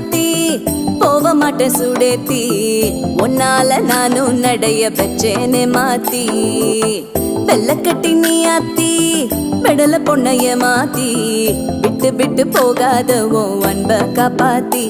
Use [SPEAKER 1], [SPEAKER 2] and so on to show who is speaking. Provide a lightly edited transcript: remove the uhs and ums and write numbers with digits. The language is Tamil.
[SPEAKER 1] மாத்தி போக மாட்டேன் சுடேத்தி உன்னால நானும் நடைய பெச்சேனே மாத்தி வெள்ளக்கட்டி நீ ஆத்தி பெடல பொண்ணைய மாத்தி விட்டு விட்டு போகாத உன் அன்ப காப்பாத்தி